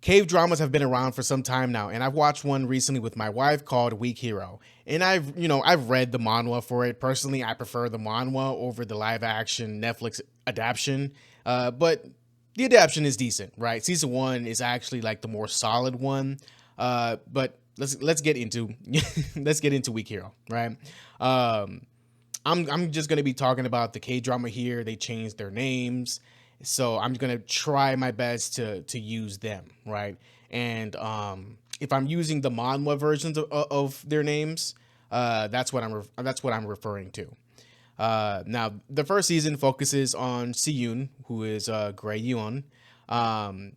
Cave dramas have been around for some time now, and I've watched one recently with my wife called Weak Hero. And I've read the manhwa for it. Personally, I prefer the manhwa over the live action Netflix adaptation. But the adaptation is decent, right? Season one is actually like the more solid one. But let's get into let's get into Weak Hero, right? Um, I'm just gonna be talking about the K drama here. They changed their names, so I'm gonna try my best to use them, right? And if I'm using the manhwa versions of their names, that's what I'm referring to. Now, the first season focuses on Siyun, who is Gray Yeon, um,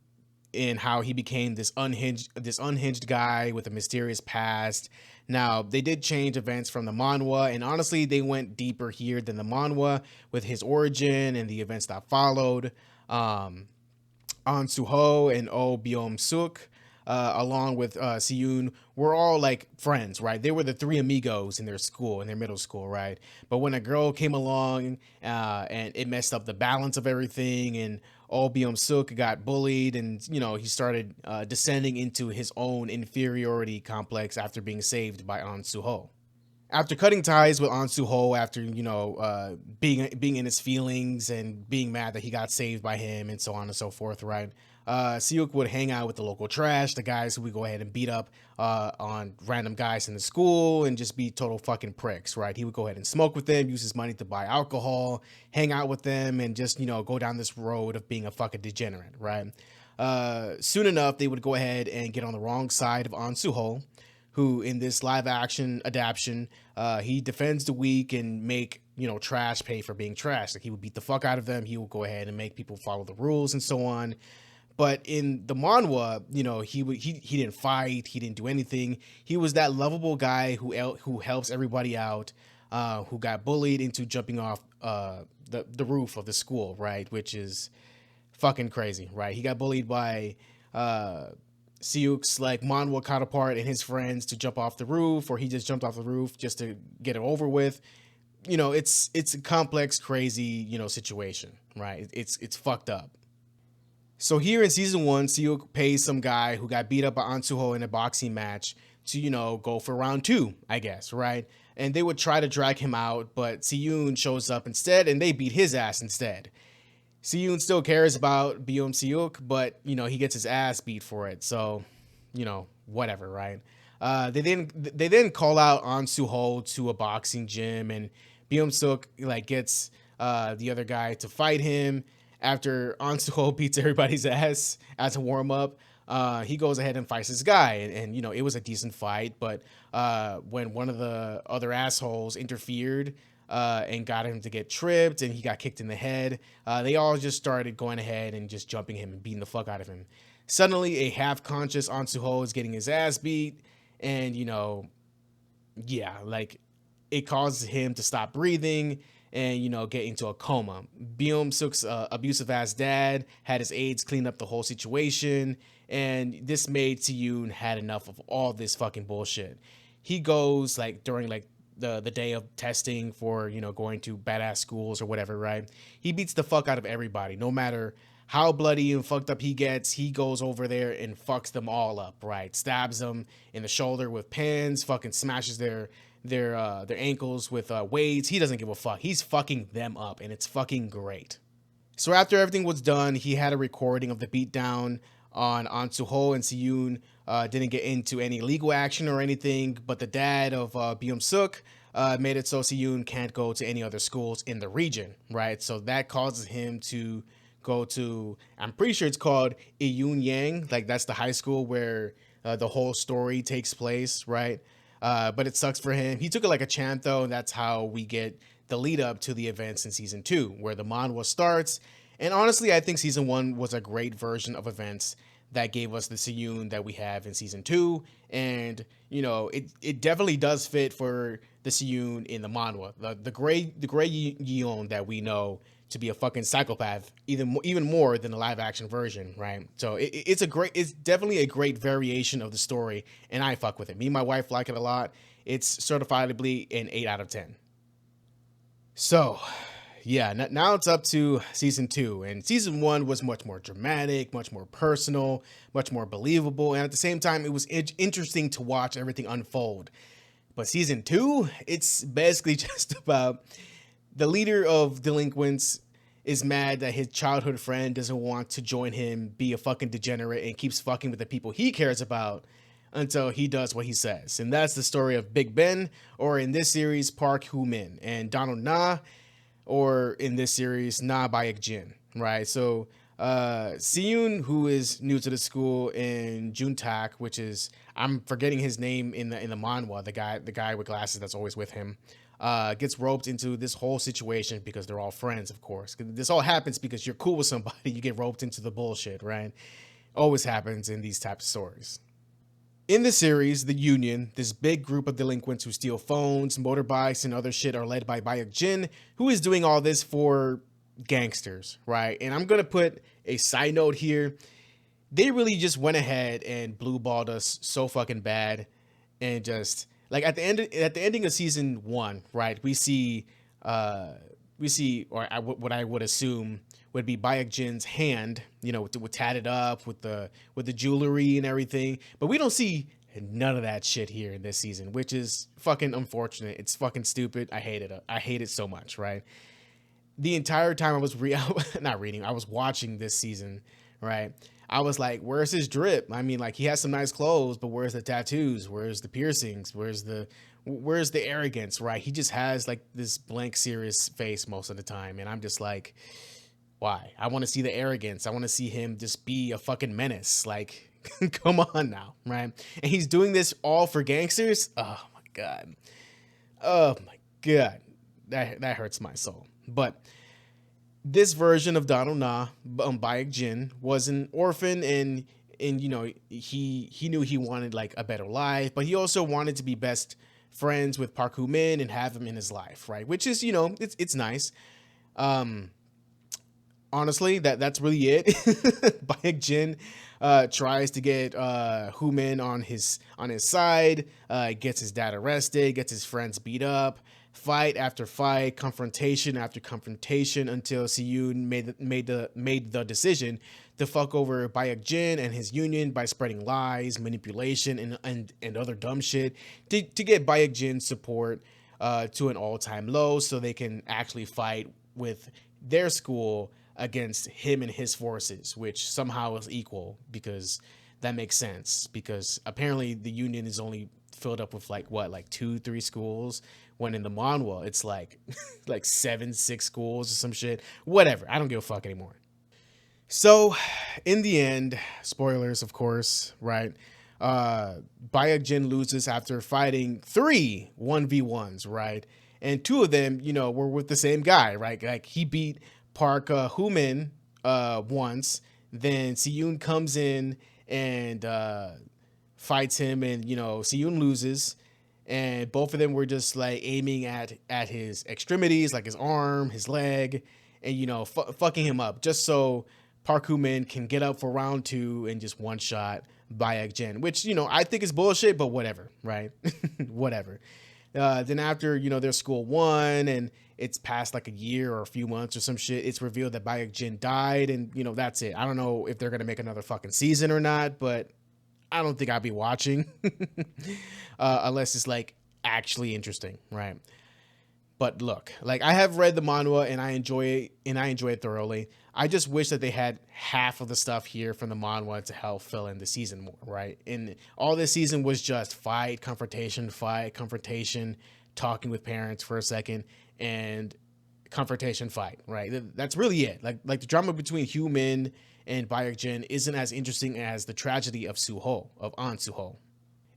in how he became this unhinged guy with a mysterious past. Now, they did change events from the manhwa, and honestly, they went deeper here than the manhwa with his origin and the events that followed. Um, An Suho and Oh Byom Suk, along with Siyun, were all like friends, right? They were the three amigos in their school, in their middle school, right? But when a girl came along and it messed up the balance of everything, and Oh Byom Suk got bullied, and he started descending into his own inferiority complex after being saved by An Suho. After cutting ties with An Ho, after being in his feelings and being mad that he got saved by him and so on and so forth, right? Siuk would hang out with the local trash, the guys who would go ahead and beat up on random guys in the school and just be total fucking pricks, right? He would go ahead and smoke with them, use his money to buy alcohol, hang out with them, and just go down this road of being a fucking degenerate, right? Soon enough, they would go ahead and get on the wrong side of An Ho, who in this live action adaptation, he defends the weak and make trash pay for being trash. Like he would beat the fuck out of them. He will go ahead and make people follow the rules and so on. But in the manhwa, he didn't fight. He didn't do anything. He was that lovable guy who helps everybody out, who got bullied into jumping off the roof of the school, right? Which is fucking crazy, right? He got bullied by Siuk's like manhwa counterpart and his friends to jump off the roof, or he just jumped off the roof just to get it over with. It's a complex, crazy situation, right? It's fucked up. So here in season one, Siuk pays some guy who got beat up by Ansuho in a boxing match to go for round two, I guess, right? And they would try to drag him out, but Siyun shows up instead, and they beat his ass instead. Siyun still cares about Byum Siuk, but he gets his ass beat for it. So, whatever, right? They then call out An Suho to a boxing gym, and Byum Suk like gets the other guy to fight him. After An Suho beats everybody's ass as a warm up, he goes ahead and fights this guy, and it was a decent fight. But when one of the other assholes interfered and got him to get tripped, and he got kicked in the head. They all just started going ahead and just jumping him and beating the fuck out of him. Suddenly, a half-conscious An Suho is getting his ass beat, and yeah, like it causes him to stop breathing and get into a coma. Byum Suk's abusive ass dad had his aides clean up the whole situation, and this made Siyun had enough of all this fucking bullshit. He goes like during like the day of testing for going to badass schools or whatever, right? He beats the fuck out of everybody, no matter how bloody and fucked up he gets. He goes over there and fucks them all up, right? Stabs them in the shoulder with pins, fucking smashes their ankles with weights. He doesn't give a fuck. He's fucking them up, and it's fucking great. So after everything was done, he had a recording of the beatdown on Suho, and Siyun didn't get into any legal action or anything, but the dad of Byum Suk made it so Siyun can't go to any other schools in the region, right? So that causes him to go to, I'm pretty sure it's called Iyun Yang, like that's the high school where the whole story takes place, right? But it sucks for him. He took it like a champ, though, and that's how we get the lead up to the events in season two, where the manhwa starts. And honestly, I think season one was a great version of events that gave us the Siyun that we have in season two. And, it definitely does fit for the Siyun in the manhwa. The gray Yeon that we know to be a fucking psychopath, even more than the live action version, right? So it's definitely a great variation of the story, and I fuck with it. Me and my wife like it a lot. It's certifiably an 8 out of 10. So, yeah, now it's up to season two, and season one was much more dramatic, much more personal, much more believable, and at the same time, it was interesting to watch everything unfold. But season two, it's basically just about the leader of delinquents is mad that his childhood friend doesn't want to join him, be a fucking degenerate, and keeps fucking with the people he cares about until he does what he says. And that's the story of Big Ben, or in this series, Park Hoo Min, and Donald Na, or in this series, Na Baek Jin, right? So Siyun, who is new to the school, and Juntak, which is, I'm forgetting his name in the manhwa, the guy with glasses that's always with him, gets roped into this whole situation because they're all friends, of course. This all happens because you're cool with somebody, you get roped into the bullshit, right? Always happens in these types of stories. In the series, the Union, this big group of delinquents who steal phones, motorbikes, and other shit are led by Bayek Jin, who is doing all this for gangsters, right? And I'm gonna put a side note here. They really just went ahead and blue balled us so fucking bad, and just like at the ending of season one, right? We see, or what I would assume would be Bayek Jin's hand, with tatted up with the jewelry and everything. But we don't see none of that shit here in this season, which is fucking unfortunate. It's fucking stupid. I hate it. I hate it so much, right? The entire time I was not reading, I was watching this season, right? I was like, where's his drip? I mean, like, he has some nice clothes, but where's the tattoos? Where's the piercings? Where's the arrogance, right? He just has like this blank serious face most of the time, and I'm just like, why? I want to see the arrogance. I want to see him just be a fucking menace. Like, come on now, right? And he's doing this all for gangsters. Oh my god. Oh my god. That hurts my soul. But this version of Donald Na, Bayek Jin, was an orphan, and he knew he wanted like a better life, but he also wanted to be best friends with Park Hoo Min and have him in his life, right? Which is, it's nice. Um Honestly, that's really it. Bayek Jin tries to get Hoo Min on his side, gets his dad arrested, gets his friends beat up, fight after fight, confrontation after confrontation, until Siyun made the decision to fuck over Bayek Jin and his union by spreading lies, manipulation, and other dumb shit to get Bayek Jin's support to an all-time low, so they can actually fight with their school against him and his forces, which somehow is equal, because that makes sense, because apparently the union is only filled up with like 2-3 schools, when in the manhwa it's like like 7-6 schools or some shit. Whatever, I don't give a fuck anymore. So in the end, spoilers of course, right? Bayek Jin loses after fighting 3 1v1s, right? And 2 of them, were with the same guy, right? Like, he beat Park Hoo Min once, then Siyun comes in and fights him, and Siyun loses, and both of them were just like aiming at his extremities, like his arm, his leg, and fucking him up, just so Park Hoo Min can get up for round 2 and just one shot Bayek Jin, which I think is bullshit, but whatever, right? Whatever. Then after their school won, and it's past like a year or a few months or some shit, it's revealed that Bayek Jin died, and that's it. I don't know if they're gonna make another fucking season or not, but I don't think I'll be watching unless it's like actually interesting, right? But look, like, I have read the manhwa and I enjoy it thoroughly. I just wish that they had half of the stuff here from the manhwa to help fill in the season more, right? And all this season was just fight, confrontation, talking with parents for a second, and confrontation, fight, right? That's really it. Like the drama between Hoo Min and Bayek Jin isn't as interesting as the tragedy of An Suho.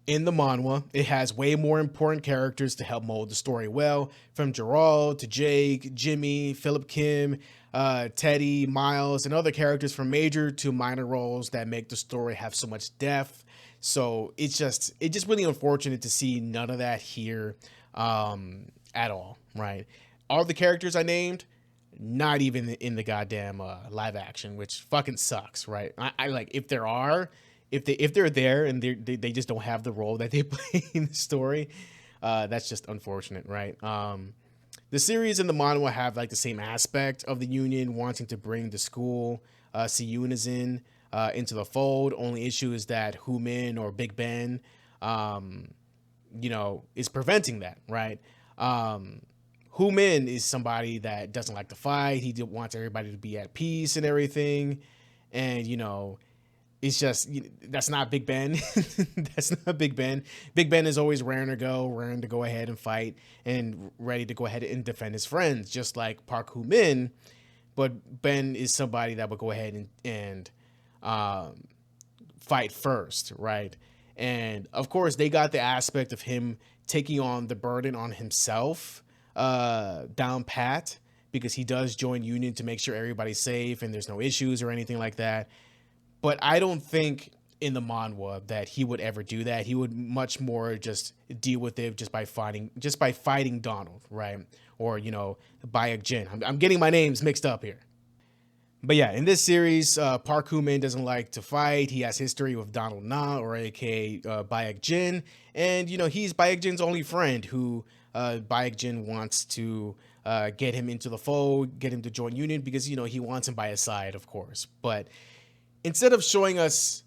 In the manhwa, it has way more important characters to help mold the story well, from Gerald to Jake, Jimmy, Philip Kim, Teddy, Miles, and other characters from major to minor roles that make the story have so much depth. So it's just really unfortunate to see none of that here at all, right? All the characters I named, not even in the goddamn live action, which fucking sucks, right? I like, if they're there and they just don't have the role that they play in the story, that's just unfortunate, right? The series and the manhwa have like the same aspect of the union wanting to bring the school Siyun is in into the fold. Only issue is that Humin or Big Ben, um, is preventing that, right? Um, Humin is somebody that doesn't like to fight. Wants everybody to be at peace and everything, and it's just that's not Big Ben. That's not Big Ben. Big Ben is always raring to go ahead and fight and ready to go ahead and defend his friends, just like Park Hoo Min. But Ben is somebody that would go ahead and um, fight first, right? And of course, they got the aspect of him taking on the burden on himself down pat because he does join Union to make sure everybody's safe and there's no issues or anything like that. But I don't think in the manhwa that he would ever do that. He would much more just deal with it just by fighting Donald, right? Or Bayek Jin. I'm getting my names mixed up here. But yeah, in this series, Park Hoo-min doesn't like to fight. He has history with Donald Na, or aka Bayek Jin, and he's Bayek Jin's only friend who Bayek Jin wants to get him into the fold, get him to join Union because he wants him by his side, of course. But instead of showing us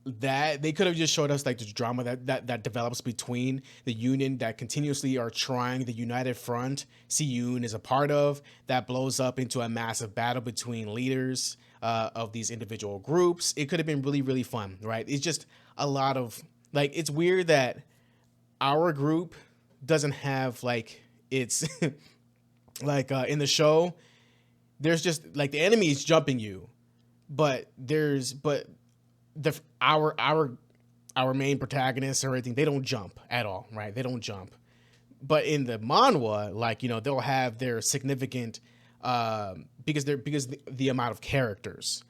that, they could have just showed us like the drama that develops between the Union that continuously are trying the united front Siyun is a part of, that blows up into a massive battle between leaders of these individual groups. It could have been really, really fun, right? It's just a lot of like, it's weird that our group doesn't have like it's like in the show there's just like the enemy is jumping you, but the our main protagonists or everything, they don't jump at all, right? They don't jump. But in the manhwa, like they'll have their significant because the amount of characters.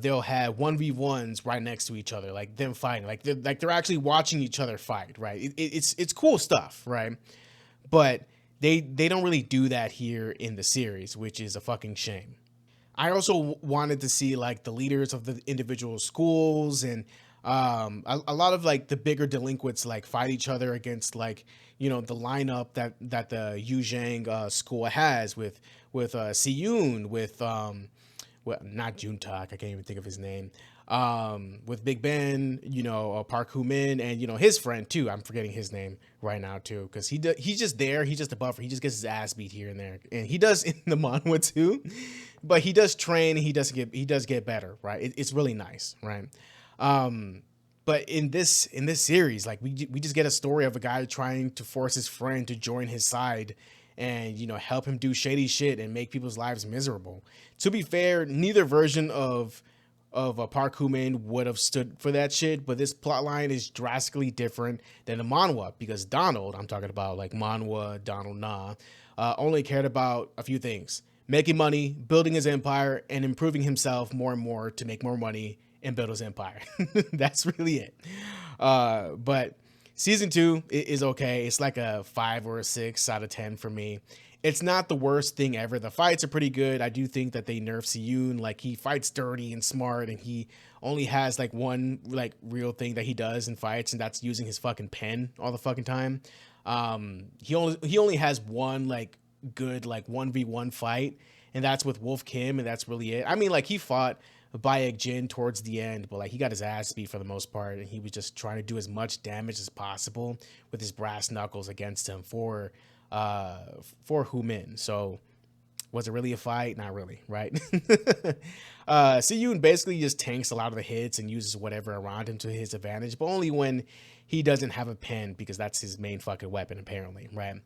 They'll have 1v1s right next to each other, like them fighting, like they're actually watching each other fight, right? It's cool stuff, right? But they don't really do that here in the series, which is a fucking shame. I also wanted to see like the leaders of the individual schools and a lot of like the bigger delinquents like fight each other against like the lineup that the Yuzhang school has with Siyun, with well, not Juntak, I can't even think of his name, with Big Ben, Park Hoo Min, and his friend too. I'm forgetting his name right now too, because he's just there. He's just a buffer. He just gets his ass beat here and there, and he does in the manhwa too. But he does train. And he does get better, right? It's really nice, right? But in this series, like we just get a story of a guy trying to force his friend to join his side and help him do shady shit and make people's lives miserable. To be fair, neither version of a Park Hoo-min would have stood for that shit, but this plot line is drastically different than the manhwa because Donald, I'm talking about like manhwa Donald Na, only cared about a few things: making money, building his empire, and improving himself more and more to make more money and build his empire. That's really it. But season 2 is okay. It's like a 5 or a 6 out of 10 for me. It's not the worst thing ever. The fights are pretty good. I do think that they nerf Siyun. Like, he fights dirty and smart, and he only has like one like real thing that he does in fights, and that's using his fucking pen all the fucking time. He only has one like good like 1v1 fight, and that's with Wolf Kim, and that's really it. I mean, like, he fought Bayek Jin towards the end, but like he got his ass beat for the most part, and he was just trying to do as much damage as possible with his brass knuckles against him for Hoo Min. So was it really a fight? Not really, right? Siyun basically just tanks a lot of the hits and uses whatever around him to his advantage, but only when he doesn't have a pen, because that's his main fucking weapon apparently, right?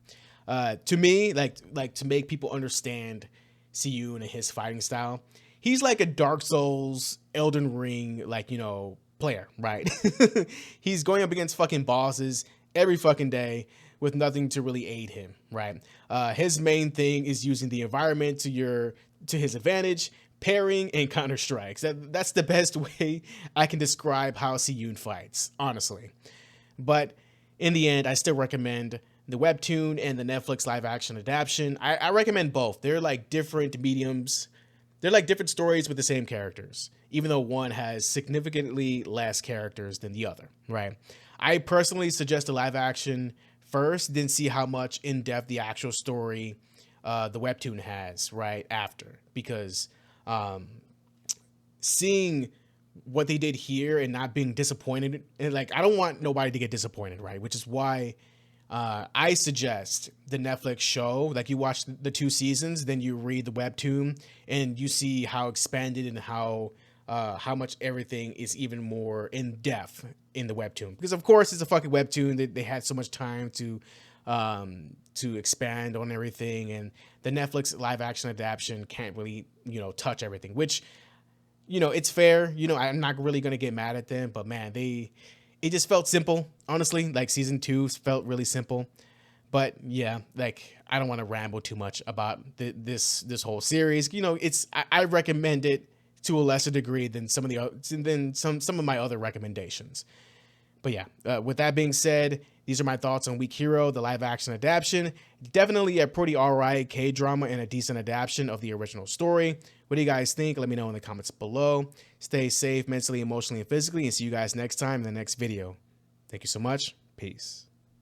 To me, like to make people understand Siyun and his fighting style, he's like a Dark Souls, Elden Ring, like, player, right? He's going up against fucking bosses every fucking day with nothing to really aid him, right? His main thing is using the environment to his advantage, parrying and counter strikes. That's the best way I can describe how Siyun fights, honestly. But in the end, I still recommend the webtoon and the Netflix live action adaptation. I recommend both. They're like different mediums. They're like different stories with the same characters, even though one has significantly less characters than the other, right? I personally suggest the live action first, then see how much in depth the actual story, the webtoon has right after, because um, seeing what they did here and not being disappointed, and like I don't want nobody to get disappointed, right? Which is why I suggest the Netflix show. Like you watch the 2 seasons, then you read the webtoon, and you see how expanded and how much everything is even more in depth in the webtoon. Because of course it's a fucking webtoon. They had so much time to expand on everything, and the Netflix live action adaptation can't really touch everything. Which it's fair. I'm not really gonna get mad at them, but man, it just felt simple, honestly. Like season 2 felt really simple. But yeah, like I don't want to ramble too much about this whole series. I recommend it to a lesser degree than some of my other recommendations. But yeah, with that being said, these are my thoughts on Weak Hero, the live action adaptation. Definitely a pretty alright K-drama and a decent adaptation of the original story. What do you guys think? Let me know in the comments below. Stay safe mentally, emotionally, and physically, and see you guys next time in the next video. Thank you so much. Peace.